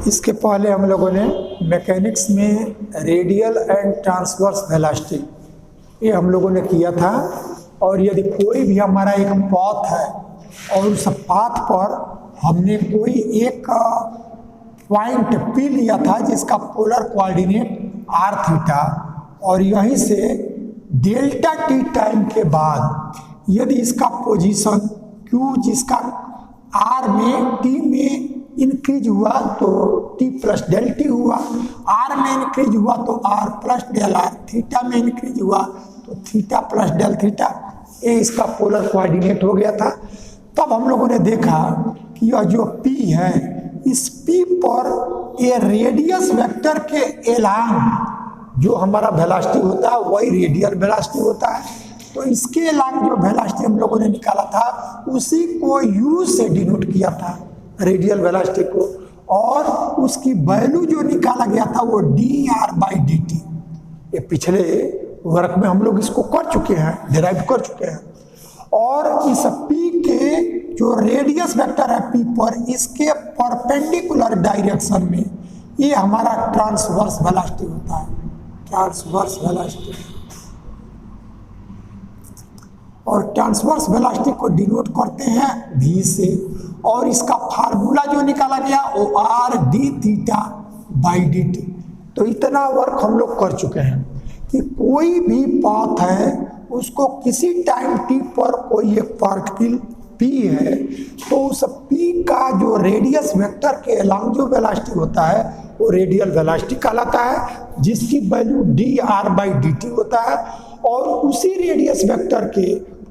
इसके पहले हम लोगों ने मैकेनिक्स में रेडियल एंड ट्रांसवर्स वेलोसिटी ये हम लोगों ने किया था। और यदि कोई भी हमारा एक पाथ है और उस पाथ पर हमने कोई एक पॉइंट पी लिया था जिसका पोलर कोऑर्डिनेट आर थीटा, और यहीं से डेल्टा टी टाइम के बाद यदि इसका पोजीशन क्यू जिसका आर में टी में इंक्रीज हुआ तो टी प्लस डेल टी हुआ, आर में इंक्रीज हुआ तो r plus del r, theta में इंक्रीज हुआ तो थीटा प्लस डेल थीटा, ये इसका पोलर कोऑर्डिनेट हो गया था। तब हम लोगों ने देखा कि यह जो P है इस P पर ये रेडियस वेक्टर के एलांग जो हमारा वेलोसिटी होता है वही रेडियल वेलोसिटी होता है। तो इसके एलांग जो वेलोसिटी हम लोगों ने निकाला था उसी को U से डिनोट किया था रेडियल वेलोसिटी को, और उसकी वैल्यू जो निकाला गया था वो dr/dt। ये पिछले वर्क में हम लोग इसको कर चुके हैं, डिराइव कर चुके हैं। और इस P के जो रेडियस वेक्टर है P पर इसके परपेंडिकुलर डायरेक्शन में ये हमारा ट्रांसवर्स वेलोसिटी होता है, ट्रांसवर्स वेलोसिटी। और ट्रांसवर्स वेलोसिटी को डिनोट करते हैं V से, और इसका फार्मूला जो निकाला गया वो r/d(θ/dt)। तो इतना वर्क हम लोग कर चुके हैं कि कोई भी पाथ है उसको किसी टाइम t पर कोई एक पार्टिकल P है तो उस P का जो रेडियस वेक्टर के अलोंग जो वेलोसिटी होता है वो रेडियल वेलोसिटी कहलाता है, जिसकी वैल्यू dr/dt होता है। और उसी रेडियस वेक्टर के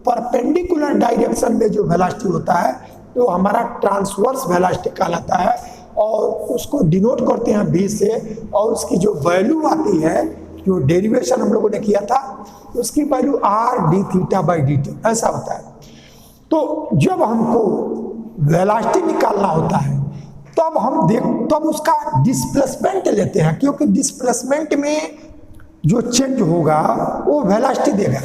परपेंडिकुलर डायरेक्शन में जो वेलोसिटी होता है तो हमारा ट्रांसवर्स वेलोसिटी कहलाता है, और उसको डिनोट करते हैं V से। और उसकी जो वैल्यू आती है, जो डेरिवेशन हम लोगों ने किया था, उसकी वैल्यू r/d(θ/dt) ऐसा होता है। तो जब हमको वेलोसिटी निकालना होता है तब उसका डिस्प्लेसमेंट लेते हैं, क्योंकि डिस्प्लेसमेंट में जो चेंज होगा वो वेलोसिटी देगा।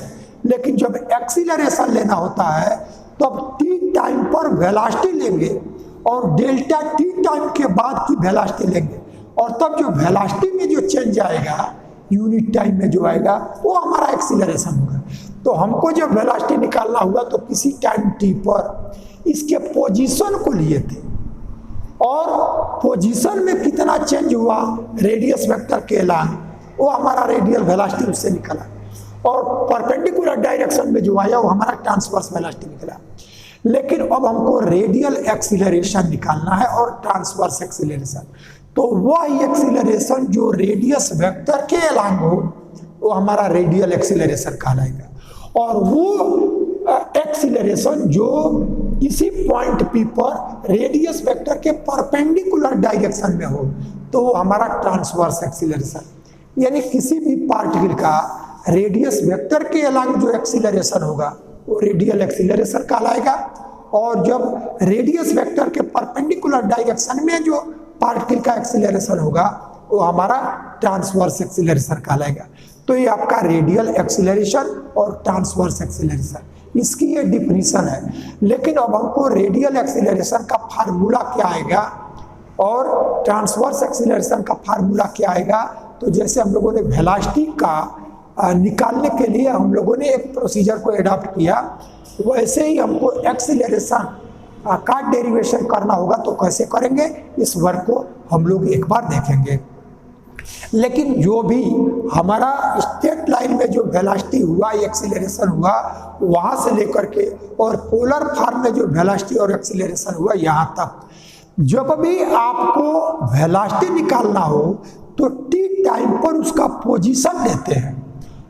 लेकिन जब एक्सीलरेशन लेना होता है तब t टाइम पर वेलोसिटी लेंगे और डेल्टा t टाइम के बाद की वेलोसिटी लेंगे, और तब जो वेलोसिटी में जो चेंज आएगा यूनिट टाइम में जो आएगा वो हमारा एक्सीलरेशन होगा। तो हमको जब वेलोसिटी निकालना हुआ तो किसी टाइम t पर इसके पोजीशन को लिए थे, और पोजीशन में कितना चेंज हुआ रेडियस वेक्टर के अलोंग वो हमारा रेडियल वेलोसिटी उससे निकला, और परपेंडिकुलर डायरेक्शन में जो आया वो हमारा ट्रांसवर्स वेलोसिटी निकला। लेकिन अब हमको रेडियल एक्सीलरेशन निकालना है और ट्रांसवर्स एक्सीलरेशन। तो वह एक्सीलरेशन जो रेडियस वेक्टर के अलोंग हो वो हमारा रेडियल एक्सीलरेशन कहलाएगा, और वो एक्सीलरेशन जो किसी पॉइंट P पर रेडियस वेक्टर के परपेंडिकुलर डायरेक्शन में हो तो वो हमारा ट्रांसवर्स एक्सीलरेशन। यानी किसी भी पार्टिकल का रेडियस वेक्टर के अलोंग जो एक्सीलरेशन होगा वो रेडियल एक्सीलरेशन कहलाएगा, और जब रेडियस वेक्टर के परपेंडिकुलर डायरेक्शन में जो पार्टिकल का एक्सीलरेशन होगा वो हमारा ट्रांसवर्स एक्सीलरेशन कहलाएगा। तो ये आपका रेडियल एक्सीलरेशन और ट्रांसवर्स एक्सीलरेशन, इसकी ये डिफिनीशन है। लेकिन अब हमको रेडियल एक्सीलरेशन का फार्मूला क्या आएगा और ट्रांसवर्स एक्सीलरेशन का फार्मूला क्या आएगा, तो जैसे हम लोगों ने वेलोसिटी का निकालने के लिए हम लोगों ने एक प्रोसीजर को एडॉप्ट किया, वैसे ही हमको एक्सीलरेशन का डेरिवेशन करना होगा। तो कैसे करेंगे इस वर्क को हम लोग एक बार देखेंगे। लेकिन जो भी हमारा स्ट्रेट लाइन में जो वेलोसिटी हुआ, एक्सीलरेशन हुआ, वहाँ से लेकर के और पोलर फॉर्म में जो वेलोसिटी और एक्सीलरेशन हुआ यहाँ तक, जब भी आपको वेलोसिटी निकालना हो तो t टाइम पर उसका पोजीशन लेते हैं,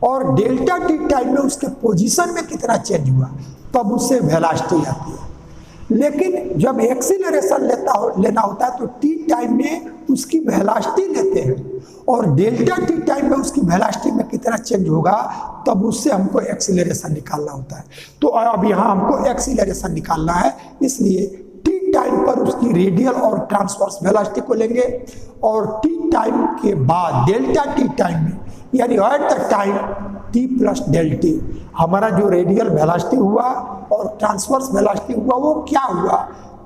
और डेल्टा t टाइम में उसके पोजीशन में कितना चेंज हुआ तब उससे वेलोसिटी आती है। लेकिन जब एक्सीलरेशन लेना होता है तो t टाइम में उसकी वेलोसिटी लेते हैं, और डेल्टा t टाइम में उसकी वेलोसिटी में कितना चेंज होगा तब उससे हमको एक्सीलरेशन निकालना होता है। तो अब यहाँ हमको एक्सीलरेशन निकालना है, इसलिए t टाइम पर उसकी रेडियल और ट्रांसवर्स वेलोसिटी को लेंगे, और t टाइम के बाद डेल्टा t टाइम में यानी at the time t plus del t हमारा जो रेडियल वेलोसिटी हुआ और ट्रांसवर्स वेलोसिटी हुआ वो क्या हुआ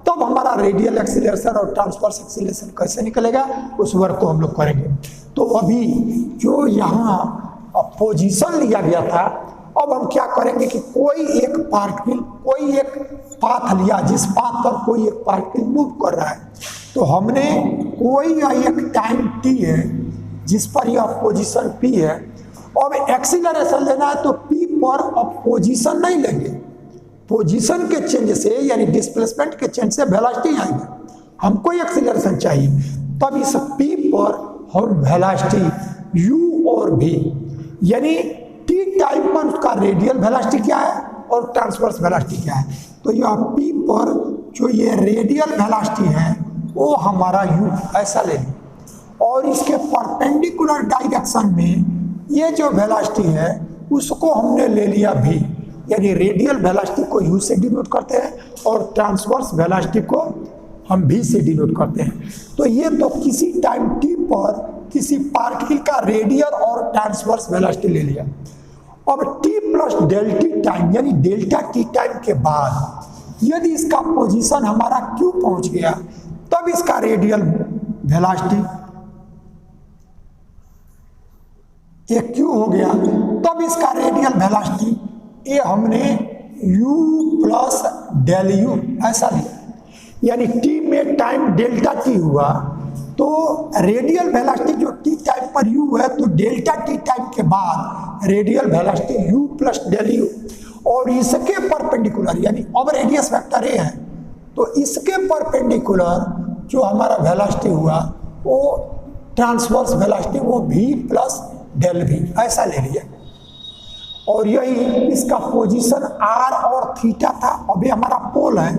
तब हमारा रेडियल एक्सीलरेशन और ट्रांसवर्स एक्सीलरेशन कैसे निकलेगा, उस वर्क को हम लोग करेंगे। तो अभी जो यहाँ पोजीशन लिया गया था, अब हम क्या करेंगे कि कोई एक पार्टिकल, कोई एक पाथ लिया, जिस पाथ पर कोई एक पार्टिकल मूव कर रहा है, तो हमने कोई एक टाइम t है जिस पर यह पोजीशन p है, अब एक्सीलरेशन लेना है तो p पर अब पोजीशन नहीं लेंगे, पोजीशन के चेंज से यानी डिस्प्लेसमेंट के चेंज से वेलोसिटी आएगी, हमको एक्सीलरेशन चाहिए। तब इस p पर हम वेलोसिटी u और v यानी t टाइम पर उसका रेडियल वेलोसिटी क्या है और ट्रांसवर्स वेलोसिटी क्या है, तो यह p पर जो ये रेडियल वेलोसिटी है वो हमारा u ऐसा ले लें, और इसके परपेंडिकुलर डायरेक्शन में ये जो वेलोसिटी है उसको हमने ले लिया v, यानी रेडियल वेलोसिटी को u से डिनोट करते हैं और ट्रांसवर्स वेलोसिटी को हम v से डिनोट करते हैं। तो ये तो किसी टाइम t पर किसी पार्टिकल का रेडियल और ट्रांसवर्स वेलोसिटी ले लिया। अब t plus del t time यानी डेल्टा टी टाइम के बाद यदि इसका पोजीशन हमारा q पहुंच गया, तब इसका रेडियल वेलोसिटी ये q हो गया, तब इसका रेडियल वेलोसिटी ये हमने u प्लस डेल u ऐसा लिया, यानी t में टाइम डेल्टा t हुआ तो रेडियल वेलोसिटी जो t टाइम पर u है, तो डेल्टा t टाइम के बाद radial velocity u plus del u, और इसके परपेंडिकुलर यानी अब रेडियस वेक्टर a है तो इसके परपेंडिकुलर जो हमारा वेलोसिटी हुआ वो ट्रांसवर्स वेलोसिटी वो v प्लस डेल v ऐसा ले लिया, और यही इसका पोजीशन r और थीटा था। अब ये हमारा पोल है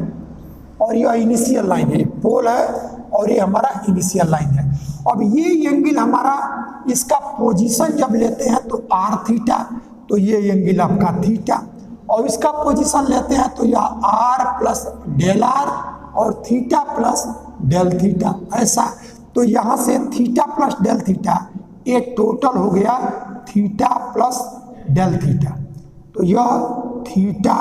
और यह इनिशियल लाइन है, पोल है और ये हमारा इनिशियल लाइन है। अब ये एंगल हमारा इसका पोजीशन जब लेते हैं तो r थीटा, तो ये एंगल आपका थीटा, और इसका पोजीशन लेते हैं तो यह r प्लस डेल r और थीटा प्लस डेल थीटा ऐसा। तो यहाँ से थीटा प्लस डेल थीटा ये टोटल हो गया थीटा प्लस डेल थीटा, तो यह थीटा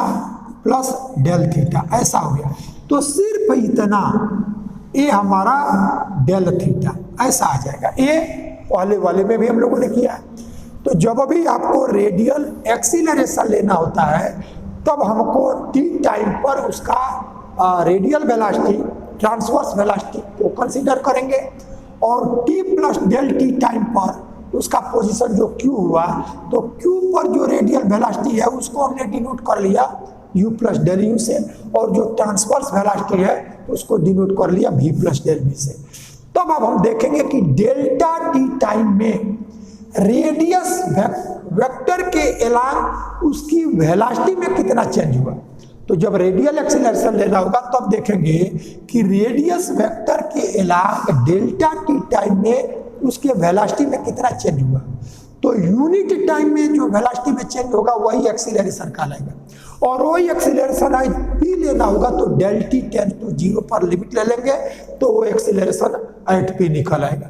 प्लस डेल थीटा ऐसा हो गया। तो सिर्फ इतना ये हमारा डेल थीटा ऐसा आ जाएगा, ये पहले वाले में भी हम लोगों ने किया है। तो जब भी आपको रेडियल एक्सीलरेशन लेना होता है तब हमको t टाइम पर उसका रेडियल वेलोसिटी ट्रांसवर्स वेलोसिटी को कंसीडर करेंगे, और t plus del t time पर उसका पोजीशन जो q हुआ, तो q पर जो रेडियल वेलोसिटी है उसको हमने डिनोट कर लिया u प्लस डेल u से, और जो ट्रांसवर्स वेलोसिटी है उसको डिनोट कर लिया v प्लस डेल v से। तब अब हम देखेंगे कि डेल्टा टी टाइम में रेडियस वेक्टर के अलांग उसकी वेलोसिटी में कितना चेंज हुआ। तो जब रेडियल एक्सीलरेशन लेना होगा तब देखेंगे कि रेडियस वेक्टर के अलांग डेल्टा टी टाइम में उसके वेलोसिटी में कितना चेंज हुआ। तो यूनिट टाइम में जो वेलोसिटी में चेंज होगा वही एक्सीलरेशन कहलाएगा, और वही एक्सीलरेशन आज p लेना होगा तो डेल टी टेंड टू 0 पर लिमिट ले लेंगे तो वो एक्सीलरेशन एट p निकल आएगा।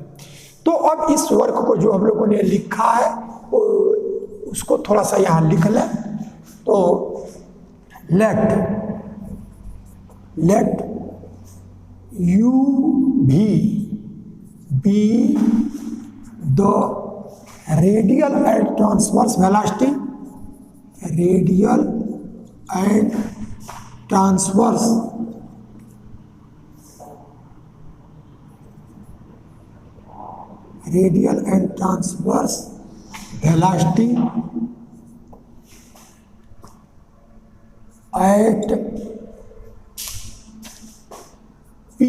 तो अब इस वर्क को जो हम लोगों ने लिखा है उसको थोड़ा सा यहाँ लिख लें। तो late u v be the radial and transverse velocity, radial and transverse velocity at p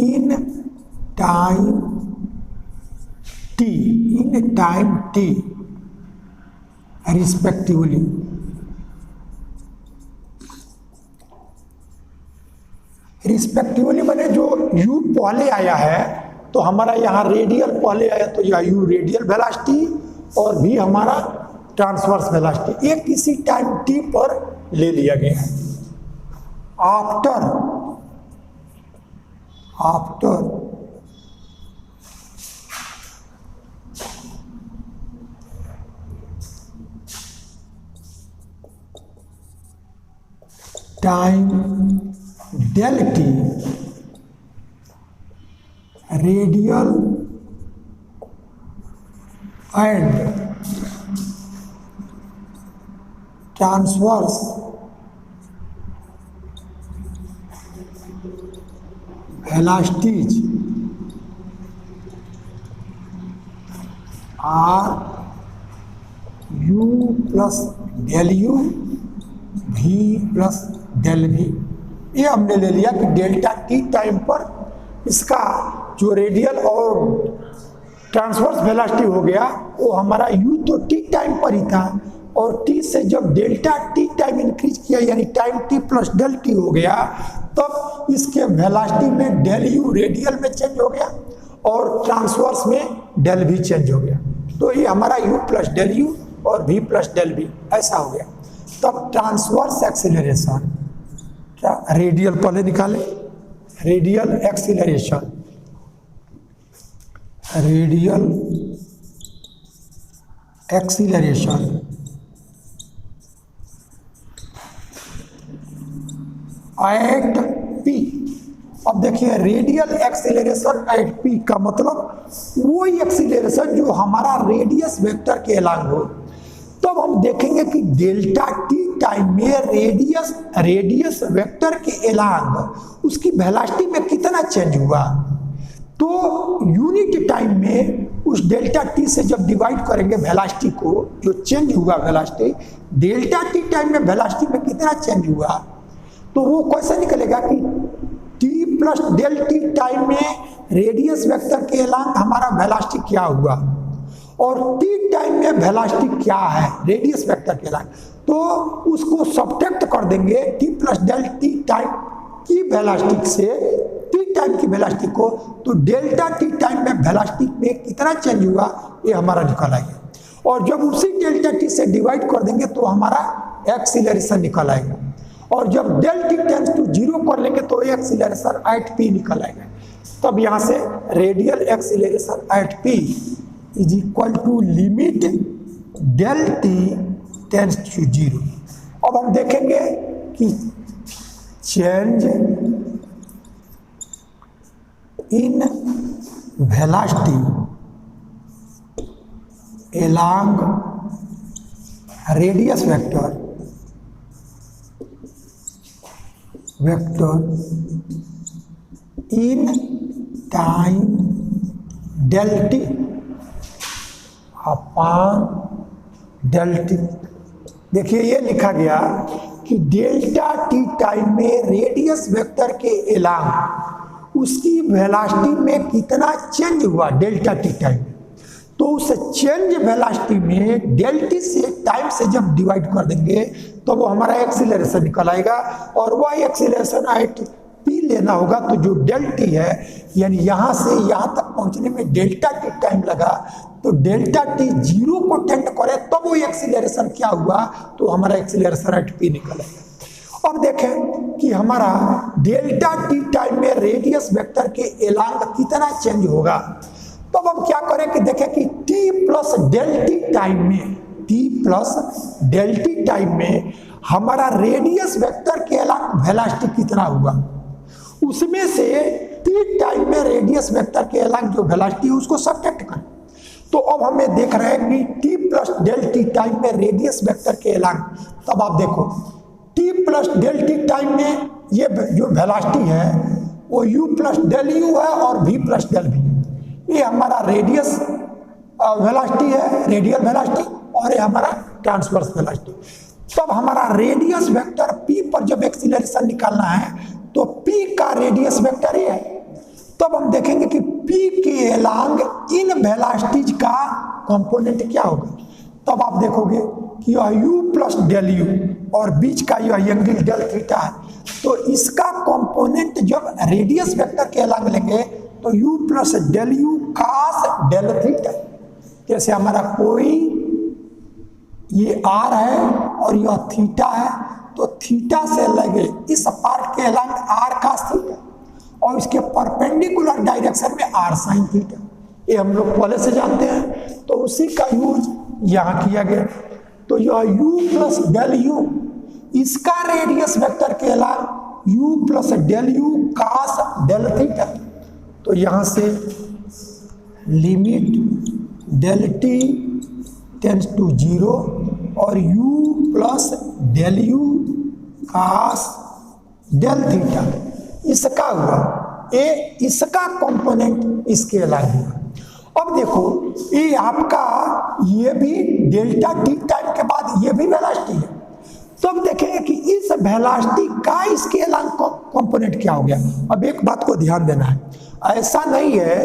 in time t respectively। Respectively मैंने जो u पहले आया है तो हमारा यहाँ रेडियल पहले आया तो यह u रेडियल वेलोसिटी और v हमारा ट्रांसवर्स वेलोसिटी, ये किसी टाइम t पर ले लिया गया है। After time del t radial and transverse velocities are u plus del u v plus del v. ये हमने ले लिया कि डेल्टा टी टाइम पर इसका जो रेडियल और ट्रांसवर्स वेलोसिटी हो गया वो हमारा u तो टी टाइम पर ही था, और t से जब डेल्टा टी टाइम इंक्रीज किया यानी time t plus del t हो गया, तब इसके वेलोसिटी में डेल यू रेडियल में चेंज हो गया और ट्रांसवर्स में डेल भी चेंज हो गया। तो ये हमारा u प्लस डेल यू और v प्लस डेल भी ऐसा हो गया। तब ट्रांसवर्स एक्सीलरेशन, क्या रेडियल पहले निकाले, radial acceleration, radial acceleration at p। अब देखिए रेडियल एक्सीलरेशन एट p का मतलब वही एक्सीलरेशन जो हमारा रेडियस वेक्टर के अलांग हो। तब हम देखेंगे कि डेल्टा टी टाइम में रेडियस वेक्टर के अलांग उसकी वेलोसिटी में कितना चेंज हुआ। तो यूनिट टाइम में उस डेल्टा टी से जब डिवाइड करेंगे वेलोसिटी को, जो चेंज हुआ वेलोसिटी, डेल्टा टी टाइम में वेलोसिटी में कितना चेंज हुआ, तो वो कैसे निकलेगा कि t plus del t time में रेडियस वेक्टर के अलांग हमारा वेलोसिटी क्या हुआ और टी टाइम में वेलोसिटी क्या है रेडियस वेक्टर के अलांग, तो उसको सब्ट्रैक्ट कर देंगे t plus del t time की वेलोसिटी से टी टाइम की वेलोसिटी को, तो डेल्टा टी टाइम में वेलोसिटी में कितना चेंज हुआ ये हमारा निकल आएगा। और जब उसी डेल्टा टी से डिवाइड कर देंगे तो हमारा एक्सीलरेशन निकल आएगा, और जब del t tends to zero कर लेंगे तो एक्सीलरेशन एट p निकल आएगा। तब यहाँ से radial acceleration at p is equal to limit del t tends to zero. अब हम देखेंगे कि change in velocity along radius vector in time del t upon del t. देखिए ये लिखा गया कि डेल्टा टी टाइम में रेडियस वेक्टर के अलांग उसकी वेलोसिटी में कितना चेंज हुआ डेल्टा टी टाइम, तो उस चेंज वेलोसिटी में डेल टी से टाइम से जब डिवाइड कर देंगे तो वो हमारा एक्सीलरेशन निकल आएगा, और वह एक्सीलरेशन एट p लेना होगा। तो जो डेल टी है यानी यहाँ से यहाँ तक पहुँचने में डेल्टा टी टाइम लगा, तो डेल्टा टी जीरो को टेंड करे तब वो एक्सीलरेशन क्या हुआ, तो हमारा एक्सीलरेशन एट p निकल आएगा। अब देखें कि हमारा डेल्टा टी टाइम में रेडियस वेक्टर के अलांग कितना चेंज होगा। तब हम क्या करें कि देखें कि t plus del t time में, t plus del t time में हमारा रेडियस वेक्टर के अलांग वेलोसिटी कितना हुआ, उसमें से t टाइम में रेडियस वेक्टर के अलांग जो वेलोसिटी है उसको सब्ट्रैक्ट करें। तो अब हमें देख रहे हैं कि t plus del t time में रेडियस वेक्टर के अलांग, तब आप देखो t plus del t time में ये जो वेलोसिटी है वो u प्लस डेल यू है और v प्लस डेल v। ये हमारा रेडियस वेलोसिटी है, रेडियल वेलोसिटी, और ये हमारा ट्रांसवर्स वेलोसिटी। तब हमारा रेडियस वेक्टर p पर जब एक्सीलरेशन निकालना है तो p का रेडियस वेक्टर ये है। तब हम देखेंगे कि p के अलांग इन वेलोसिटीज का कंपोनेंट क्या होगा। तब आप देखोगे कि यह u प्लस डेल यू और बीच का यह एंगल डेल थीटा है, तो इसका कंपोनेंट जब रेडियस वेक्टर के अलांग लेंगे तो u plus del u cos del theta. जैसे हमारा कोई ये r है और यह थीटा है, तो थीटा से लगे इस पार्ट के अलांग r कास थीटा और इसके परपेंडिकुलर डायरेक्शन में r साइन थीटा। ये हम लोग पहले से जानते हैं, तो उसी का यूज यहाँ किया गया। तो यह u प्लस डेल यू इसका रेडियस वेक्टर के along u plus del u cos del theta. तो यहां से limit del t tends to 0 और u plus del u cos del theta इसका हुआ, ए इसका कंपोनेंट इसके अलग हुआ। अब देखो ये आपका ये भी डेल्टा टी टाइम के बाद ये भी वेलोसिटी है, तो अब देखेंगे कि इस वेलोसिटी का इसके अलग कंपोनेंट क्या हो गया। अब एक बात को ध्यान देना है, ऐसा नहीं है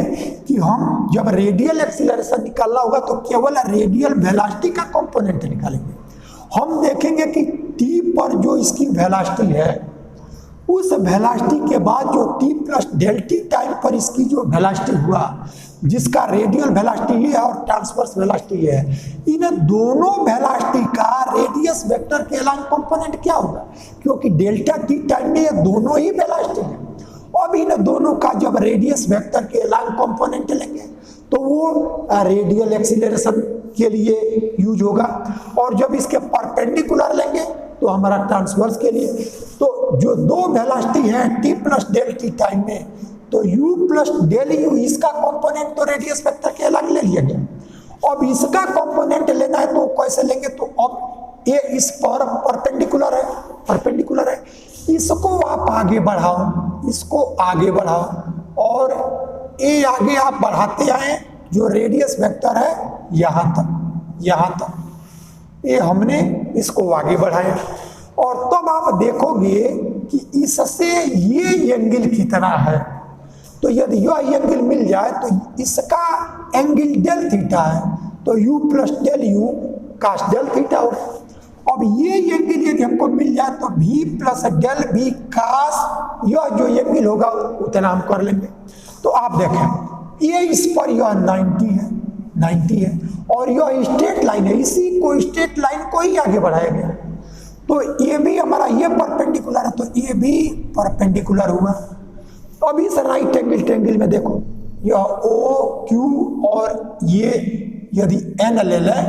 कि हम जब रेडियल एक्सीलरेशन निकालना होगा तो केवल रेडियल वेलोसिटी का कंपोनेंट निकालेंगे। हम देखेंगे कि टी पर जो इसकी वेलोसिटी है उस वेलोसिटी के बाद जो t plus del t time पर इसकी जो वेलोसिटी हुआ, जिसका रेडियल वेलोसिटी है और ट्रांसवर्स वेलोसिटी है, इन दोनों वेलोसिटी का रेडियस वेक्टर के अलग कंपोनेंट क्या होगा, क्योंकि डेल्टा टी टाइम में ये दोनों ही वेलोसिटी है। अब इन दोनों का जब रेडियस वेक्टर के अलग कंपोनेंट लेंगे तो वो रेडियल एक्सीलरेशन के लिए यूज होगा, और जब इसके परपेंडिकुलर लेंगे तो हमारा ट्रांसवर्स के लिए। तो जो दो वेलोसिटी है t plus del t time में, तो u प्लस डेल यू इसका कंपोनेंट तो रेडियस वेक्टर के अलग ले लिया गया। अब इसका कंपोनेंट लेना है तो कैसे लेंगे, तो अब ये इस पर परपेंडिकुलर है, इसको आप आगे बढ़ाओ, इसको आगे बढ़ाओ और ये आगे आप बढ़ाते आए, जो रेडियस वेक्टर है यहाँ तक ये हमने इसको आगे बढ़ाया, और तब आप देखोगे कि इससे ये एंगल कितना है। तो यदि यह एंगल मिल जाए तो इसका एंगल डेल थीटा है, तो u plus del u cos del theta हो। अब ये एंगल यदि हमको मिल जाए तो v प्लस डेल v कास, यह जो एंगल होगा उतना हम कर लेंगे। तो आप देखें ये इस पर यह 90 है और यह स्ट्रेट लाइन है, इसी को स्ट्रेट लाइन को ही आगे बढ़ाया गया। तो ये भी हमारा ये परपेंडिकुलर है, तो ये भी परपेंडिकुलर हुआ। अब इस राइट एंगल ट्रायंगल में देखो, यह ओ क्यू और ये यदि एन ले लें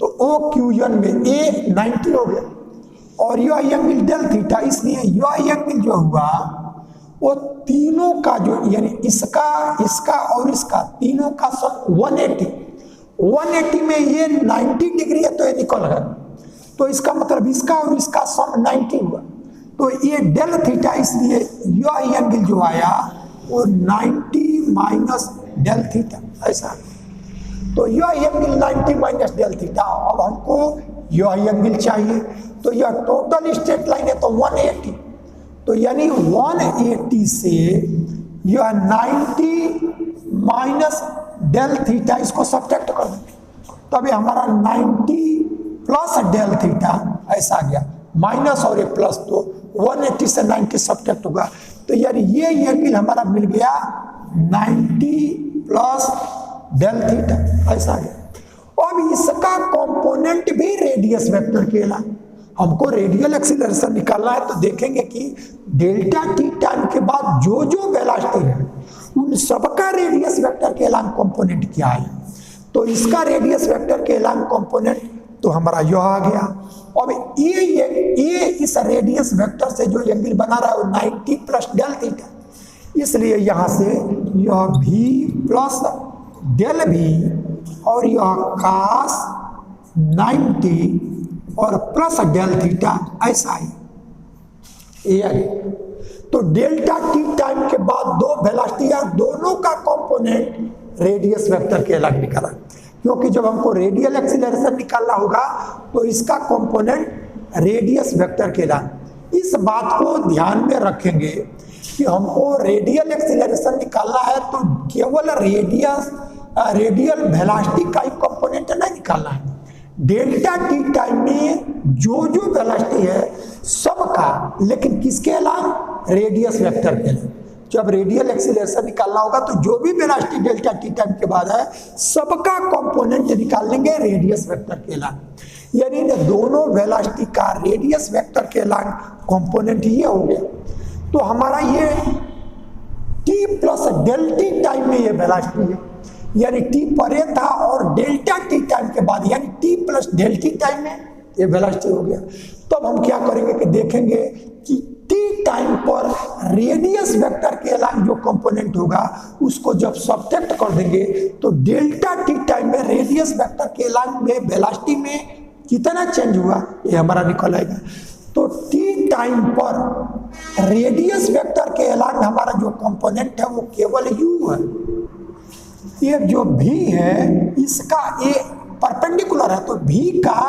तो ओ क्यू एन में ए 90 हो गया, और यह एंगल डेल थीटा, इसलिए यह एंगल जो हुआ वो तीनों का जो यानी इसका और इसका तीनों का सम 180 में ये 90 डिग्री है तो ये निकल गया, तो इसका मतलब इसका और इसका सम 90 हुआ। तो ये डेल थीटा, इसलिए यह एंगल जो आया वो 90 माइनस डेल थीटा ऐसा। तो यह एंगल 90 माइनस डेल थीटा। अब हमको यह एंगल चाहिए, तो यह टोटल स्ट्रेट लाइन है तो 180, तो यानी 180 से यह 90 माइनस डेल थीटा इसको सब्ट्रैक्ट कर देंगे, तब ये हमारा 90 प्लस डेल थीटा ऐसा आ गया, माइनस और ये प्लस, तो 180 से 90 सब्ट्रैक्ट होगा, तो यानी ये एंगल हमारा मिल गया 90 प्लस डेल थीटा ऐसा आ गया। अब इसका कंपोनेंट भी रेडियस वेक्टर के ला, हमको रेडियल एक्सीलरेशन निकालना है, तो देखेंगे कि डेल्टा टी टाइम के बाद जो वेलोसिटी है उन सबका रेडियस वेक्टर के अलग कंपोनेंट क्या है। तो इसका रेडियस वेक्टर के अलग कंपोनेंट तो हमारा यह आ गया। अब ये इस रेडियस वेक्टर से जो एंगल बना रहा है वो 90 प्लस डेल थीटा, इसलिए यहाँ से यह v प्लस डेल v और यह कास 90 और प्लस डेल थीटा ऐसा ही ये। तो डेल्टा टी टाइम के बाद दो वेलोसिटी है, दोनों का कंपोनेंट रेडियस वेक्टर के अलग निकाला, क्योंकि जब हमको रेडियल एक्सीलरेशन निकालना होगा तो इसका कंपोनेंट रेडियस वेक्टर के अलग। इस बात को ध्यान में रखेंगे कि हमको रेडियल एक्सीलरेशन निकालना है तो केवल रेडियल वेलोसिटी का ही कंपोनेंट नहीं निकालना है, डेल्टा टी टाइम में जो वेलोसिटी है सबका, लेकिन किसके अलग, रेडियस वेक्टर के अलग। जब रेडियल एक्सीलरेशन निकालना होगा तो जो भी वेलोसिटी डेल्टा टी टाइम के बाद है सबका कंपोनेंट निकाल लेंगे रेडियस वेक्टर के अलग, यानी दोनों वेलोसिटी का रेडियस वेक्टर के अलग कंपोनेंट ये हो गया। तो हमारा ये t plus del t time में ये वेलोसिटी है, यानी टी परे था और डेल्टा टी टाइम के बाद यानी t plus del t time में ये वेलोसिटी हो गया। तो अब हम क्या करेंगे कि देखेंगे कि टी टी टाइम पर रेडियस वेक्टर के अलावा जो कंपोनेंट होगा उसको जब सब्ट्रैक्ट कर देंगे तो डेल्टा टी टाइम में रेडियस वेक्टर के अलावा में वेलोसिटी में कितना चेंज हुआ ये हमारा निकल आएगा। तो टी टाइम पर रेडियस वेक्टर के अलावा हमारा जो कंपोनेंट है वो केवल u है। ये जो v है इसका ये परपेंडिकुलर है, तो v का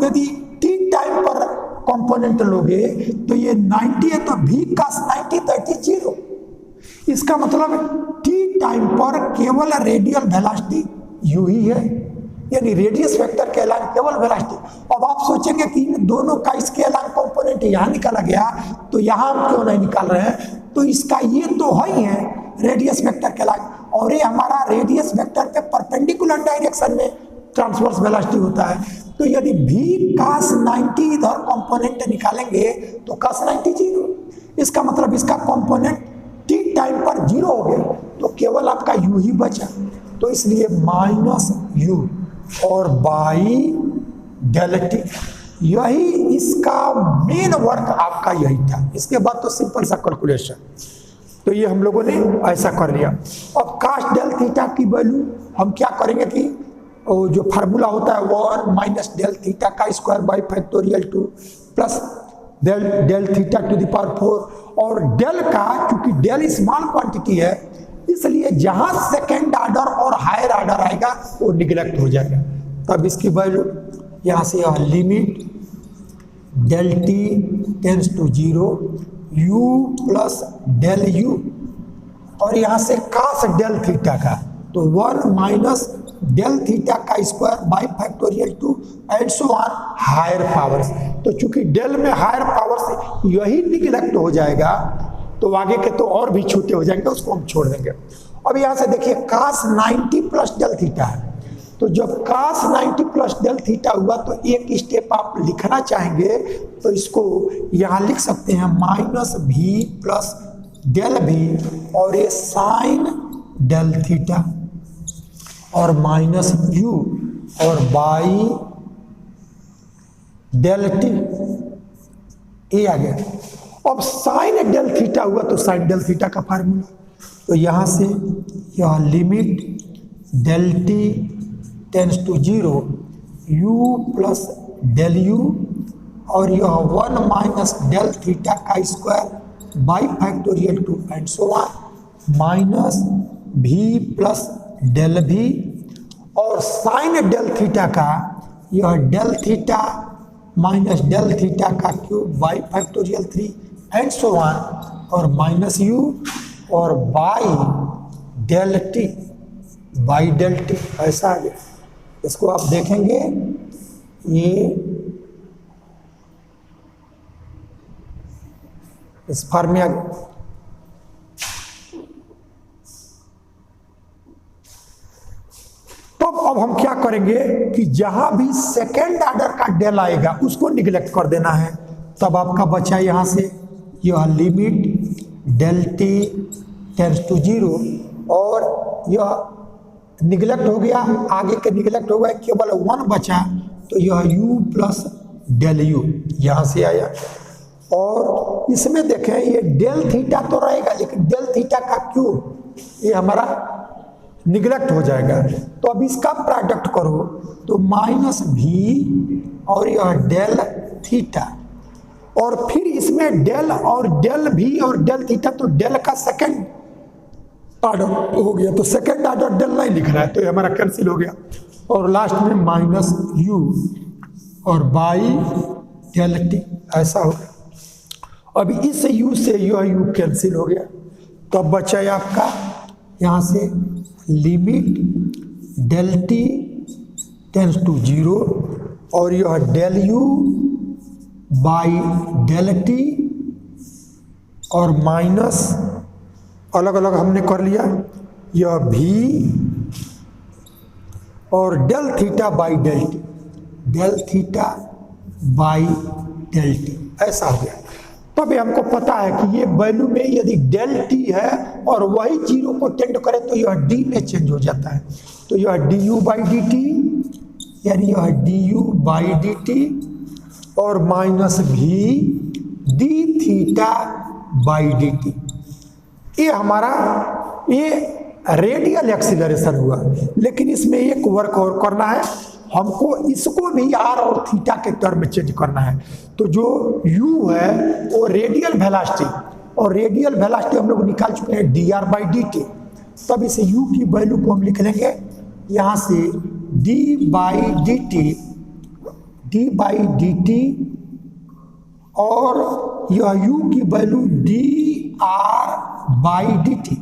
यदि t टाइम पर कंपोनेंट लोगे तो ये 90 है, तो v का 90 30 0। इसका मतलब t टाइम पर केवल रेडियल वेलोसिटी u ही है, यानी रेडियस वेक्टर के अलावा केवल वेलोसिटी। अब आप सोचेंगे कि दोनों का इसके अलावा कंपोनेंट यहाँ निकाला गया तो यहाँ हम क्यों नहीं निकाल रहे हैं, तो इसका ये तो है ही है रेडियस वेक्टर के अलावा, और ये हमारा रेडियस वेक्टर पे परपेंडिकुलर डायरेक्शन में ट्रांसवर्स वेलोसिटी होता है। तो यदि v cos 90 इधर कंपोनेंट निकालेंगे तो cos 90 0। इसका मतलब इसका कंपोनेंट t टाइम पर 0 हो गया, तो केवल आपका u ही बचा। तो इसलिए माइनस u और बाई डेल टी, यही इसका मेन वर्क आपका यही था। इसके बाद तो सिंपल सा कैलकुलेशन, तो ये हम लोगों ने ऐसा कर लिया। अब cos डेल थीटा की वैल्यू हम क्या करेंगे कि जो फार्मूला होता है 1 माइनस डेल थीटा का square by factorial 2 plus del theta to the power 4, और डेल का क्योंकि डेल स्मॉल क्वांटिटी है इसलिए जहां सेकेंड ऑर्डर और हायर ऑर्डर आएगा वो निगलेक्ट हो जाएगा। तब इसकी वैल्यू यहाँ से limit del t tends to 0 u plus del u, और यहाँ से cos डेल थीटा का तो 1 माइनस डेल थीटा का square by factorial 2 and so on higher powers. तो चूंकि डेल में हायर पावर्स यही निगलेक्ट हो जाएगा तो आगे के तो और भी छोटे हो जाएंगे, उसको हम छोड़ देंगे। अब यहाँ से देखिए cos 90 प्लस डेल थीटा है, तो जब cos 90 प्लस डेल थीटा हुआ तो एक स्टेप आप लिखना चाहेंगे तो इसको यहाँ लिख सकते हैं minus v plus del v, और ये साइन डेल थीटा और माइनस u और बाई डेल टी, ये आ गया। अब साइन डेल थीटा हुआ तो साइन डेल थीटा का फार्मूला, तो यहाँ से यह limit del t tends to 0 u plus del u, और यह 1 माइनस डेल थीटा का square by factorial 2 and so on minus v plus del v, और साइन डेल थीटा का यह del theta minus del theta का cube by factorial 3 and so on, और minus u और by del t by del t, ऐसा आ गया। इसको आप देखेंगे ये इस फॉर्म में आ गया। तो अब हम क्या करेंगे कि जहां भी सेकेंड ऑर्डर का डेल आएगा उसको निगलेक्ट कर देना है। तब आपका बचा यहां से यह limit del t tends to 0, और यह निगलेक्ट हो गया, आगे के निगलेक्ट हो गए, केवल 1 बचा, तो यह u प्लस डेल u यहाँ से आया। और इसमें देखें ये डेल थीटा तो रहेगा लेकिन डेल थीटा का क्यूब ये हमारा निगलेक्ट हो जाएगा। तो अब इसका प्रोडक्ट करो तो माइनस v और यह डेल थीटा, और फिर इसमें डेल और डेल v और डेल थीटा, तो डेल का सेकंड ऑर्डर हो गया, तो सेकंड ऑर्डर डेल नहीं लिख रहा है तो ये हमारा कैंसिल हो गया, और लास्ट में माइनस u और बाई डेल टी, ऐसा हो गया। अब इस u से यह u कैंसिल हो गया, तो अब बचा है आपका यहाँ से limit del t tends to 0, और यह del u by del t, और माइनस अलग अलग हमने कर लिया यह v और del theta by del t, del theta by del t, ऐसा हो गया। तब हमको पता है कि ये वैल्यू में यदि डेल टी है और वही 0 को टेंड करे तो यह d में चेंज हो जाता है, तो यह du बाई डी टी, यानी यह du बाई डी टी, और minus v D theta by d t. ये हमारा ये रेडियल एक्सीलरेशन हुआ। लेकिन इसमें एक वर्क और करना है हमको, इसको भी आर और थीटा के टर्म में चेंज करना है। तो जो u है वो रेडियल वेलोसिटी, और रेडियल वेलोसिटी हम लोग निकाल चुके हैं d r by d T. तब इसे u की वैल्यू को हम लिख लेंगे यहाँ से d बाई डी टी, और यह u की value D r by d T.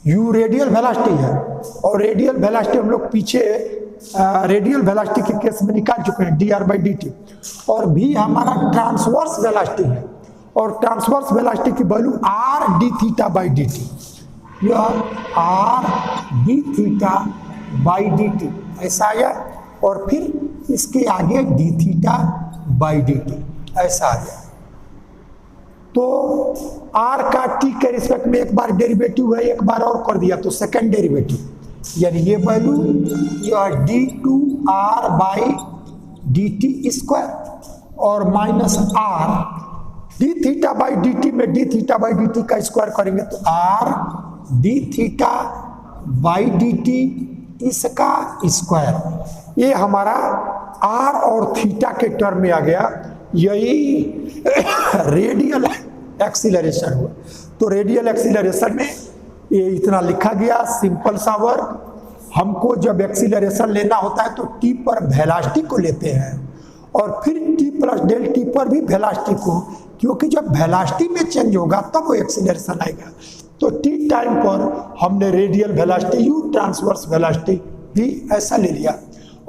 u radial velocity है, और रेडियल वेलोसिटी हम लोग पीछे रेडियल वेलोसिटी के केस में निकाल चुके हैं d r by d t. और v हमारा ट्रांसवर्स वेलोसिटी है, और ट्रांसवर्स वेलोसिटी की value r d theta by d t. यह r d theta by d t ऐसा आ गया, और फिर इसके आगे d theta by d t ऐसा आ गया। तो r का t के रिस्पेक्ट में एक बार डेरिवेटिव है, एक बार और कर दिया तो सेकंड डेरिवेटिव, यानी ये वैल्यू यह d two r by d t square, और minus r d theta by d t में d theta by d t का स्क्वायर करेंगे तो r d theta by d t इसका स्क्वायर। ये हमारा आर और थीटा के टर्म में आ गया। यही रेडियल एक्सीलरेशन हुआ। तो रेडियल एक्सीलरेशन में ये इतना लिखा गया, सिंपल सा वर्क। हमको जब एक्सीलरेशन लेना होता है तो टी पर वेलोसिटी को लेते हैं, और फिर टी प्लस डेल टी पर भी वेलोसिटी को, क्योंकि जब वेलोसिटी में चेंज होगा तब वो एक्सीलरेशन आएगा। तो टी टाइम पर हमने radial velocity u, transverse velocity भी ऐसा ले लिया,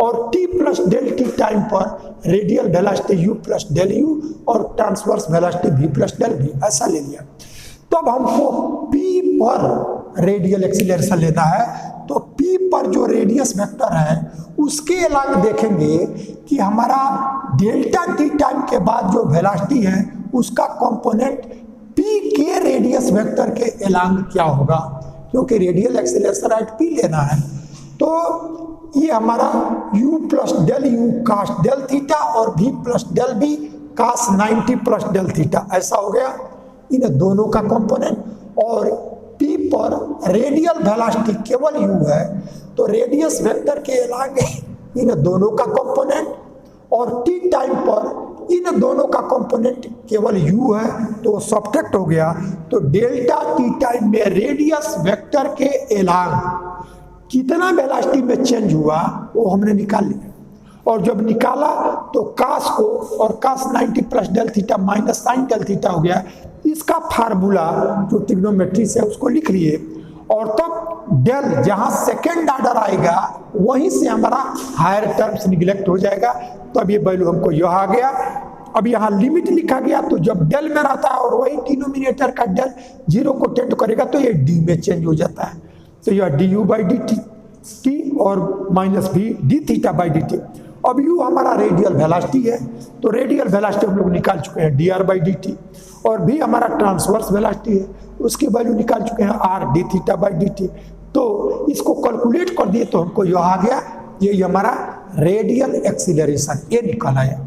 और t plus del t time पर radial velocity u plus del u और transverse velocity v plus del v ऐसा ले लिया। तब हमको p पर रेडियल एक्सीलरेशन लेना है, तो p पर जो रेडियस वेक्टर है उसके अलांग देखेंगे कि हमारा डेल्टा t टाइम के बाद जो वेलोसिटी है उसका कंपोनेंट p के रेडियस वेक्टर के अलांग क्या होगा, क्योंकि रेडियल एक्सीलरेशन एट p लेना है। तो ये हमारा u प्लस डेल u कास डेल थीटा और v प्लस डेल v कास 90 प्लस डेल थीटा ऐसा हो गया इन दोनों का कंपोनेंट। और p पर रेडियल वेलोसिटी केवल u है, तो रेडियस वेक्टर के अलावा इन दोनों का कंपोनेंट, और t टाइम पर इन दोनों का कंपोनेंट केवल u है, तो सब्ट्रैक्ट हो गया। तो डेल्टा t टाइम में रेडियस वेक्टर के अलावा कितना वेलोसिटी में चेंज हुआ वो हमने निकाल लिया, और जब निकाला तो कास को, और cos 90 plus del theta minus sine del theta हो गया। इसका फार्मूला जो ट्रिग्नोमेट्री से उसको लिख लिए, और तब डेल जहां सेकेंड ऑर्डर आएगा वहीं से हमारा हायर टर्म्स निगलेक्ट हो जाएगा। तब ये वैल्यू हमको यह आ गया। अब यहाँ लिमिट लिखा गया, तो जब डेल में रहता है और वही डिनोमिनेटर का डेल जीरो को टेंड करेगा तो ये डी में चेंज हो जाता है। तो यह D you by d t और माइनस भी D theta by d t. अब यू हमारा रेडियल वेलोसिटी है, तो रेडियल वेलोसिटी हम लोग निकाल चुके हैं d r by d t, और भी हमारा ट्रांसवर्स वेलोसिटी है, उसकी वैल्यू निकाल चुके हैं are d theta by d t. तो इसको कैलकुलेट कर दिए तो हमको यह आ गया, ये हमारा रेडियल एक्सीलरेशन ये निकल आया।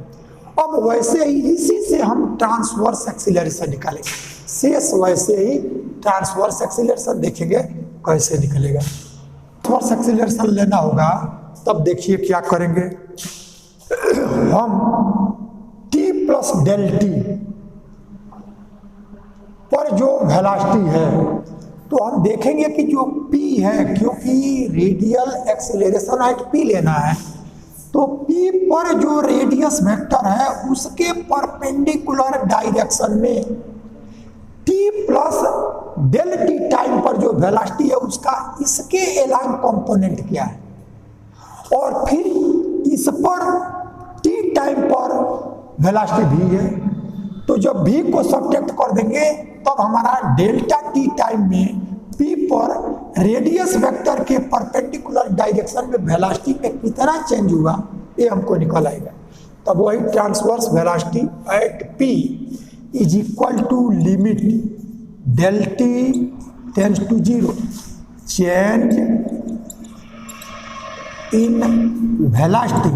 अब वैसे ही इसी से हम ट्रांसवर्स एक्सीलरेशन निकालेंगे, शेष वैसे ही ट्रांसवर्स एक्सीलरेशन देखेंगे कैसे निकलेगा। ट्रांसवर्स एक्सीलरेशन लेना होगा, तब देखिए क्या करेंगे। हम t प्लस डेल टी पर जो वेलोसिटी है तो हम देखेंगे कि जो p है, क्योंकि रेडियल एक्सीलरेशन एट p लेना है, तो p पर जो रेडियस वेक्टर है उसके परपेंडिकुलर डायरेक्शन में t plus del t time पर जो वेलोसिटी है उसका इसके अलांग कंपोनेंट क्या है, और फिर इस पर t टाइम पर वेलोसिटी v है। तो जब v को सब्ट्रैक्ट कर देंगे तब हमारा डेल्टा t टाइम में p पर रेडियस वेक्टर के परपेंडिकुलर डायरेक्शन में वेलोसिटी में कितना चेंज हुआ ये हमको निकल आएगा। तब वही transverse velocity at p is equal to limit del t tends to zero change in velocity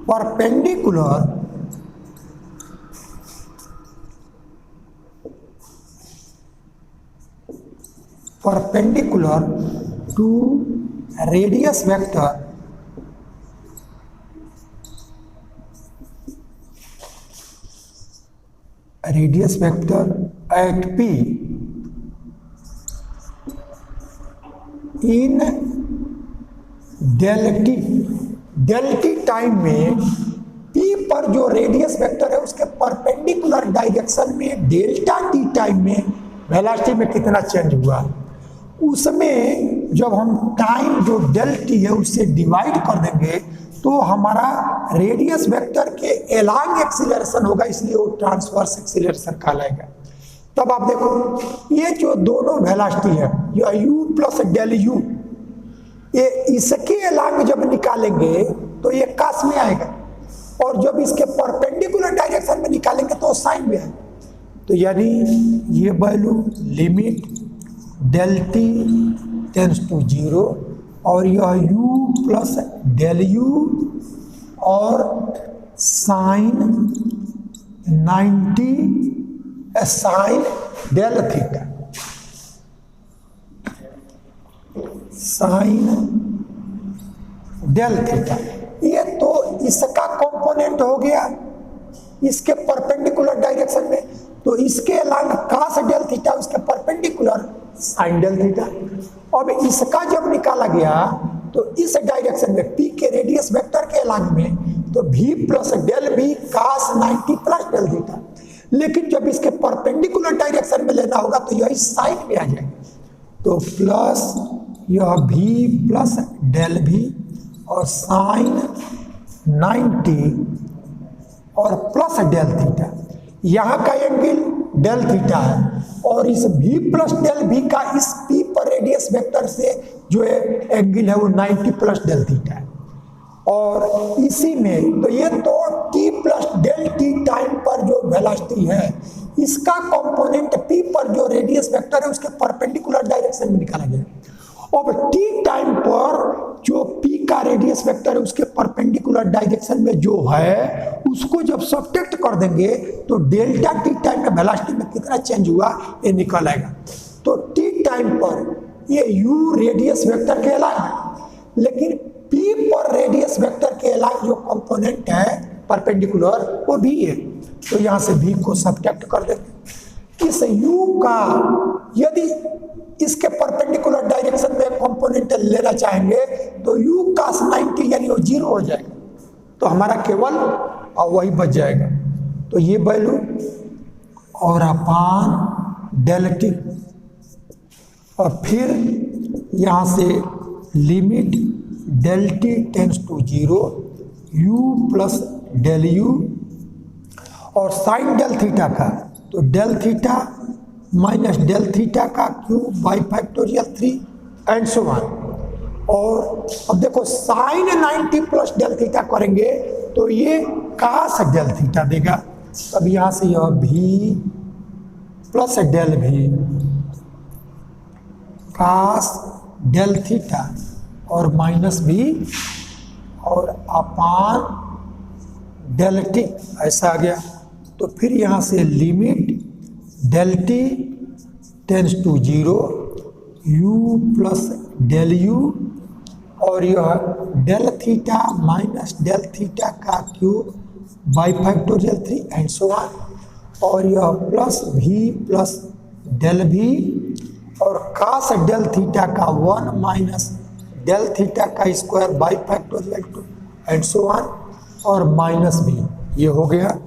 perpendicular perpendicular to radius vector at P in del t time में P पर जो रेडियस वेक्टर है उसके परपेंडिकुलर डायरेक्शन में delta t time में velocity में कितना change हुआ, उसमें जब हम टाइम जो डेल टी है उससे डिवाइड कर देंगे तो हमारा रेडियस वेक्टर के एलॉन्ग एक्सीलरेशन होगा, इसलिए वो ट्रांसवर्स एक्सीलरेशन कहलाएगा। तब आप देखो ये जो दोनों वेलोसिटी है ये u प्लस डेल यू, ये इसके एलॉन्ग जब निकालेंगे तो ये कास में आएगा, और जब इसके परपेंडिकुलर डायरेक्शन में निकालेंगे तो साइन में आएगा। तो यानी ये value limit del t tends to 0 और यह u प्लस डेल यू और sine 90 sine del theta, sine del theta, ये तो इसका कंपोनेंट हो गया इसके परपेंडिकुलर डायरेक्शन में, तो इसके अलावा कास डेल थीटा उसके परपेंडिकुलर साइन डेल थीटा। अब इसका जब निकाला गया तो इस डायरेक्शन में P के रेडियस वेक्टर के अलावा में तो V प्लस डेल V कास 90 प्लस डेल थीटा, लेकिन जब इसके परपेंडिकुलर डायरेक्शन में लेना होगा तो यही साइन में आ जाएगा, तो प्लस यह V प्लस डेल V और साइन 90 और प्लस डेल थीटा, यहाँ का एंगल डेल थीटा है और इस V प्लस डेल V का इस P पर रेडियस वेक्टर से जो है एंगल है वो 90 प्लस डेल थीटा है, और इसी में तो ये तो T plus del T time पर जो वेलोसिटी है इसका कंपोनेंट P पर जो रेडियस वेक्टर है उसके परपेंडिकुलर डायरेक्शन में निकाला गया। अब T टाइम पर जो P का रेडियस वेक्टर है उसके परपेंडिकुलर डायरेक्शन में जो है उसको जब सब्ट्रैक्ट कर देंगे तो डेल्टा T टाइम में वेलोसिटी में कितना चेंज हुआ ये निकल आएगा। तो T टाइम पर ये U रेडियस वेक्टर के अलावा, लेकिन P पर रेडियस वेक्टर के अलावा जो कंपोनेंट है परपेंडिकुलर वो V है, तो यहाँ से V को सब्ट्रैक्ट कर देंगे। इस U का यदि इसके परपेंडिकुलर डायरेक्शन में कंपोनेंट लेना चाहेंगे तो u cos 90 यानी वो 0 हो जाएगा, तो हमारा केवल वही बच जाएगा। तो ये वैल्यू और अपान डेल टी, और फिर यहाँ से limit del t tends to 0 u plus del u और साइन डेल थीटा का तो del theta minus del theta का cube by factorial 3 and so on. और अब देखो साइन 90 प्लस डेल थीटा करेंगे तो ये कास डेल थीटा देगा, तब यहाँ से यह भी प्लस डेल भी कास डेल थीटा और माइनस भी और अपान डेल टी ऐसा आ गया। तो फिर यहाँ से limit del t tends to 0 u plus del u और यह del theta minus del theta का cube by factorial 3 and so on, और यह plus v plus del v और कास डेल थीटा का 1 माइनस डेल थीटा का square by factorial 2 and so on और minus v, ये हो गया,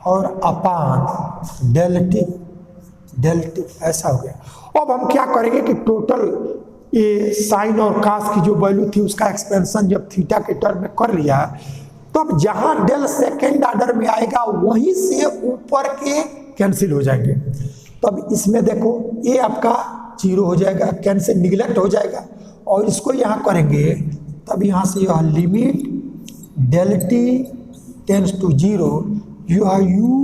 और अपान डेल टी ऐसा हो गया। अब हम क्या करेंगे कि टोटल ये साइन और कास की जो वैल्यू थी उसका एक्सपेंशन जब थीटा के टर्म में कर लिया तो अब जहां डेल सेकेंड ऑर्डर में आएगा वहीं से ऊपर के कैंसिल हो जाएंगे। तब इसमें देखो ये आपका 0 हो जाएगा, कैंसिल निगलेक्ट हो जाएगा, और इसको यहाँ करेंगे तब यहाँ से यह limit del t tends to 0 यह u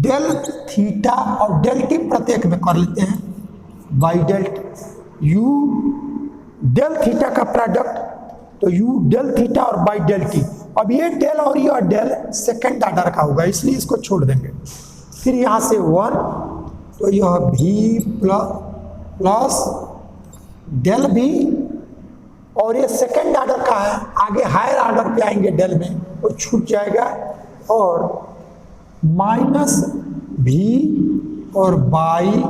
डेल थीटा और डेल टी प्रत्येक में कर लेते हैं by del u del theta का प्रोडक्ट तो u डेल थीटा और बाई डेल टी। अब ये डेल और यह डेल सेकेंड ऑर्डर का होगा इसलिए इसको छोड़ देंगे। फिर यहाँ से 1 तो यह v प्लस प्लस डेल भी, और ये सेकेंड ऑर्डर का है, आगे हायर ऑर्डर पे आएंगे डेल में, वो छूट जाएगा, और माइनस भी और बाई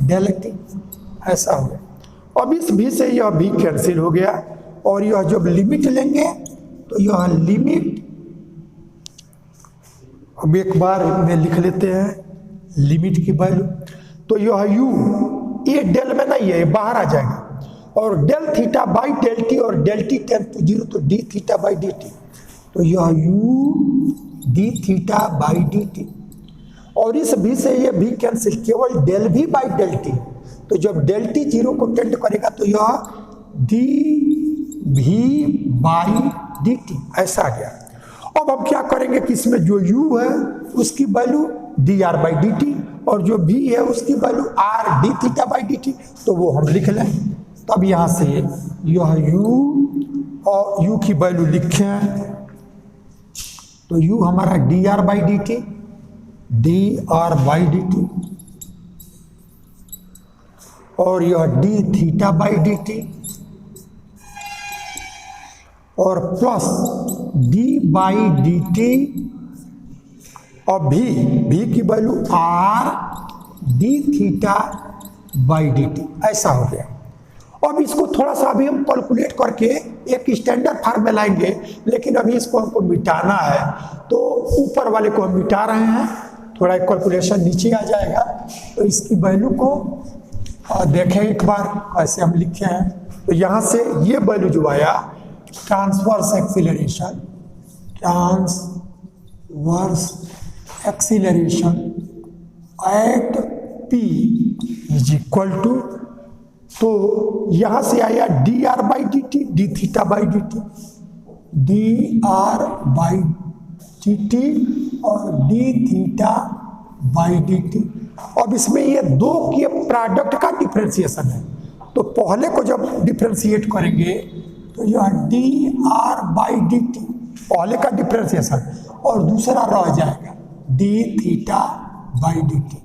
डेल टी, ऐसा हो गया। अब इस भी से यह भी कैंसिल हो गया, और यह जब लिमिट लेंगे तो यह लिमिट, अब एक बार में लिख लेते हैं लिमिट की वैल्यू, तो यह u ये डेल में नहीं है, ये बाहर आ जाएगा, और del theta by del t, और del t tend to zero तो d theta by d t, तो यह u d theta by d t, और इस भी से ये भी कैंसिल, केवल डेल भी बाई डेल टी, तो जब डेल टी जीरो को टेंड करेगा तो यह डी भी बाई डी टी, ऐसा आ गया। अब हम क्या करेंगे कि इसमें जो u है उसकी value D r by d t, और जो v है उसकी value r d theta by d t, तो वो हम लिख लें। तब यहां से यह u और u की वैल्यू लिखें, तो u हमारा d r by d t, d r by d t, और यह d theta by d t, और plus d by d t, और भी की value r d theta by d t, ऐसा हो गया। अब इसको थोड़ा सा अभी हम कैलकुलेट करके एक स्टैंडर्ड फॉर्म में लाएंगे, लेकिन अभी इसको हमको मिटाना है, तो ऊपर वाले को हम मिटा रहे हैं, थोड़ा कैलकुलेशन नीचे आ जाएगा, तो इसकी वैल्यू को देखें एक बार ऐसे हम लिखे हैं, तो यहाँ से ये वैल्यू जो आया transverse acceleration, transverse acceleration at p is equal to, तो यहां से आया d r by d t, d theta by d t, d r by d t और d theta by d t. अब इसमें ये दो के प्रोडक्ट का डिफ्रेंसिएशन है, तो पहले को जब डिफ्रेंशिएट करेंगे तो यह D r by d T पहले का डिफ्रेंसिएशन, और दूसरा रह जाएगा D theta by d T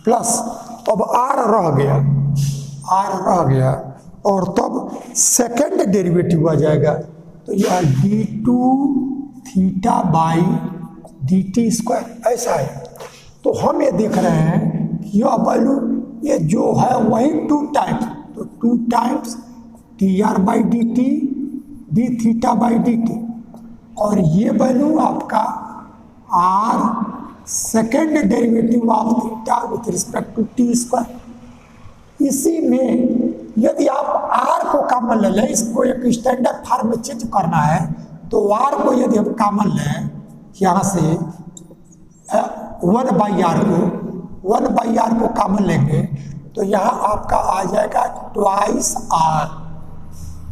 plus, अब आर रह गया, और तब सेकेंड डेरिवेटिव आ जाएगा, तो यह d two theta by d t square, ऐसा है। तो हम ये देख रहे हैं कि यह वैल्यू ये जो है वही टू टाइम्स, तो two times d r by d t, d theta by d t, और ये वैल्यू आपका r second derivative of theta with respect to t square. इसी में यदि आप आर को कॉमन ले लें, इसको एक स्टैंडर्ड फॉर्म में चेंज करना है, तो आर को यदि हम कॉमन लें यहाँ से वन बाई आर को कॉमन लेंगे, तो यहाँ आपका आ जाएगा ट्वाइस आर,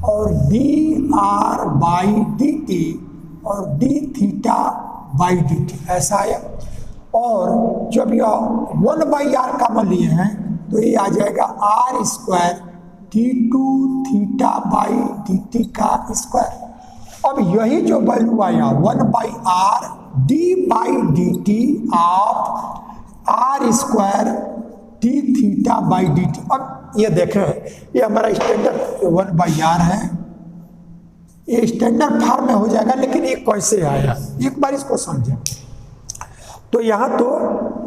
और d r by d t और d theta by d t, ऐसा आया। और जब यह वन बाई आर कॉमन लिए हैं तो ये आ जाएगा r square d two theta by d t का स्क्वायर। अब यही जो वैल्यू आया one by r d by d t of r square d theta by d t. अब ये देखें, ये हमारा स्टैंडर्ड वन बाई आर है, ये स्टैंडर्ड फॉर्म में हो जाएगा, लेकिन ये कैसे आया एक बार इसको समझें। तो यहाँ तो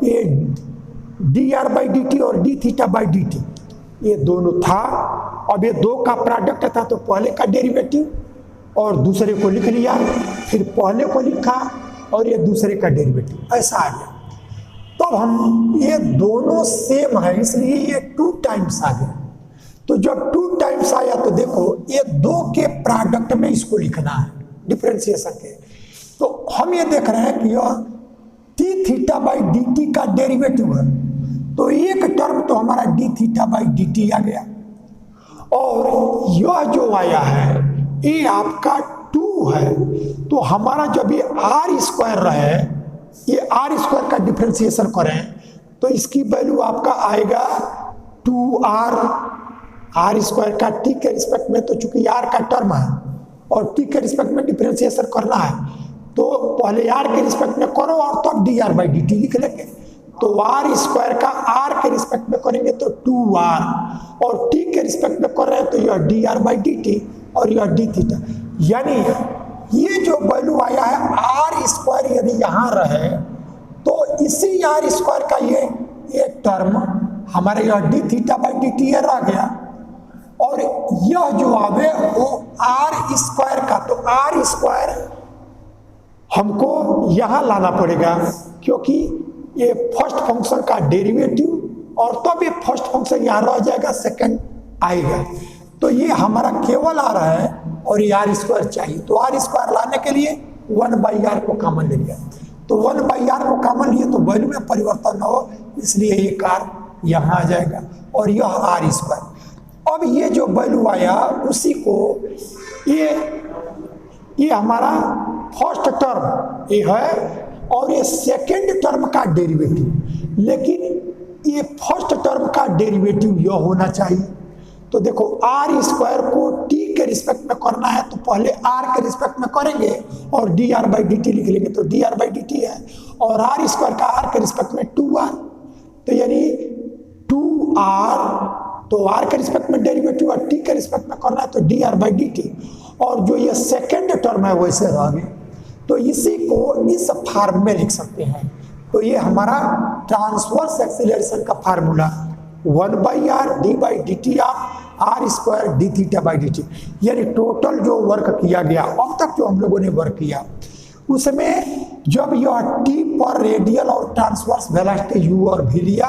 ये d r by d t और d theta by d t ये दोनों था, अब ये दो का प्रोडक्ट था, तो पहले का डेरिवेटिव और दूसरे को लिख लिया, फिर पहले को लिखा और ये दूसरे का डेरिवेटिव, ऐसा आ गया। तो हम ये दोनों सेम है इसलिए ये टू टाइम्स आ गया। तो जब टू टाइम्स आया तो देखो ये दो के प्रोडक्ट में इसको लिखना है डिफरेंशिएशन के, तो हम ये देख रहे हैं कि यह d theta by d t का डेरिवेटिव है, तो एक टर्म तो हमारा d theta by d t आ गया, और यह जो आया है ये आपका टू है, तो हमारा जब ये आर स्क्वायर रहे, ये आर स्क्वायर का डिफरेंशिएशन करें तो इसकी वैल्यू आपका आएगा टू आर स्क्वायर का टी के रिस्पेक्ट में, तो चूंकि आर का टर्म है और टी के रिस्पेक्ट में डिफरेंशिएशन करना है, तो पहले आर के रिस्पेक्ट में करो और तब D r by d T लिख लेंगे, तो आर स्क्वायर का आर के रिस्पेक्ट में करेंगे तो 2r, और टी के रिस्पेक्ट में कर रहे हैं तो यह dr/dt और यह d थीटा। यानी ये जो वैल्यू आया है आर स्क्वायर यदि यहाँ रहे तो इसी आर स्क्वायर का ये टर्म हमारे यह d θ/dt रह गया, और यह जो आवे वो आर स्क्वायर का, तो आर स्क्वायर हमको यहां लाना पड़ेगा क्योंकि ये फर्स्ट फंक्शन का डेरिवेटिव, और तब ये फर्स्ट फंक्शन यहां रह जाएगा, सेकंड आएगा। तो ये हमारा केवल आ रहा है और ये आर स्क्वायर चाहिए, तो आर स्क्वायर लाने के लिए 1/r को कॉमन ले लिया, तो 1/r को कॉमन लिए तो वैल्यू में परिवर्तन न हो, इसलिए ये कार यहां आ जाएगा और यह आर स्क्वायर। अब ये जो वैल्यू आया उसी को ये हमारा फर्स्ट टर्म ये है और ये सेकंड टर्म का डेरिवेटिव, लेकिन ये फर्स्ट टर्म का डेरिवेटिव यह होना चाहिए। तो देखो आर स्क्वायर को टी के रिस्पेक्ट में करना है तो पहले आर के रिस्पेक्ट में करेंगे और dr/dt लिख लेंगे, तो dr/dt है, और आर स्क्वायर का आर के रिस्पेक्ट में 2r, तो यानी 2r, तो आर के रिस्पेक्ट में डेरिवेटिव और टी के रिस्पेक्ट में करना है तो dr/dt, और जो ये सेकेंड टर्म है वैसे रह गए। तो इसी को इस फार्म में लिख सकते हैं। तो ये हमारा ट्रांसवर्स एक्सीलरेशन का formula 1/r d/dt of r square d θ/dt, यानी टोटल जो वर्क किया गया अब तक जो हम लोगों ने वर्क किया उसमें जब यह टी पर रेडियल और ट्रांसवर्स वेलोसिटी u और v लिया,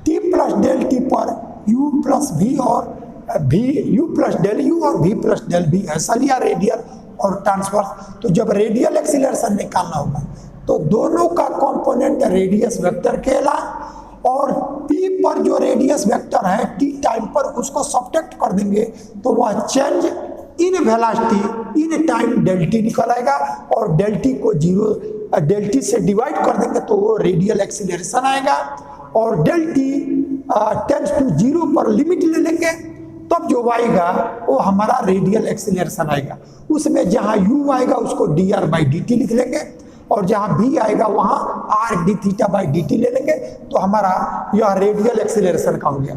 t प्लस डेल टी पर u प्लस v और u प्लस डेल u और v प्लस डेल v ऐसा लिया रेडियल और ट्रांसवर्स। तो जब रेडियल एक्सीलरेशन निकालना होगा तो दोनों का कंपोनेंट रेडियस वेक्टर कहला, और p पर जो रेडियस वेक्टर है t टाइम पर उसको सब्ट्रैक्ट कर देंगे तो वह change in velocity in time del t निकल आएगा, और डेल टी को डेल टी से डिवाइड कर देंगे तो वो रेडियल एक्सीलरेशन आएगा, और डेल टी टेंड्स टू 0 पर लिमिट ले लेंगे तब जो आएगा वो हमारा रेडियल एक्सीलरेशन आएगा। उसमें जहां u आएगा उसको dr/dt लिख लेंगे, और जहां v आएगा वहां r d θ/dt ले लेंगे, तो हमारा यह रेडियल एक्सीलरेशन का हो गया।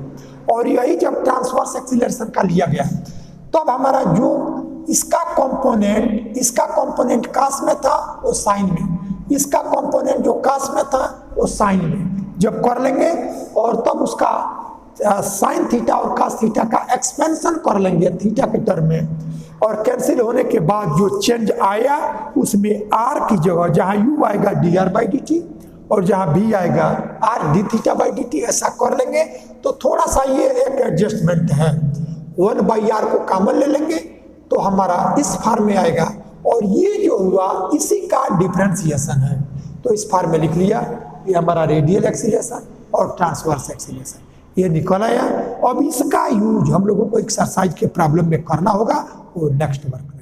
और यही जब ट्रांसवर्स एक्सीलरेशन का लिया गया तब हमारा जो इसका कंपोनेंट कास में था वो साइन में, इसका कंपोनेंट जो कास में था वो साइन में जब कर लेंगे, और तब उसका साइन थीटा और कास थीटा का एक्सपेंशन कर लेंगे थीटा के टर्म में, और कैंसिल होने के बाद जो चेंज आया उसमें r की जगह जहां u आएगा dr/dt और जहां v आएगा r d θ/dt ऐसा कर लेंगे। तो थोड़ा सा ये एक एडजस्टमेंट है, 1/r को कॉमन ले लेंगे तो हमारा इस फॉर्म में आएगा, और ये जो हुआ इसी का डिफरेंशिएशन है, तो इस फॉर्म में लिख लिया। ये हमारा रेडियल एक्सीलरेशन और ट्रांसवर्स एक्सीलरेशन ये निकल आया। अब इसका यूज हम लोगों को एक्सरसाइज के प्रॉब्लम में करना होगा, वो नेक्स्ट वर्क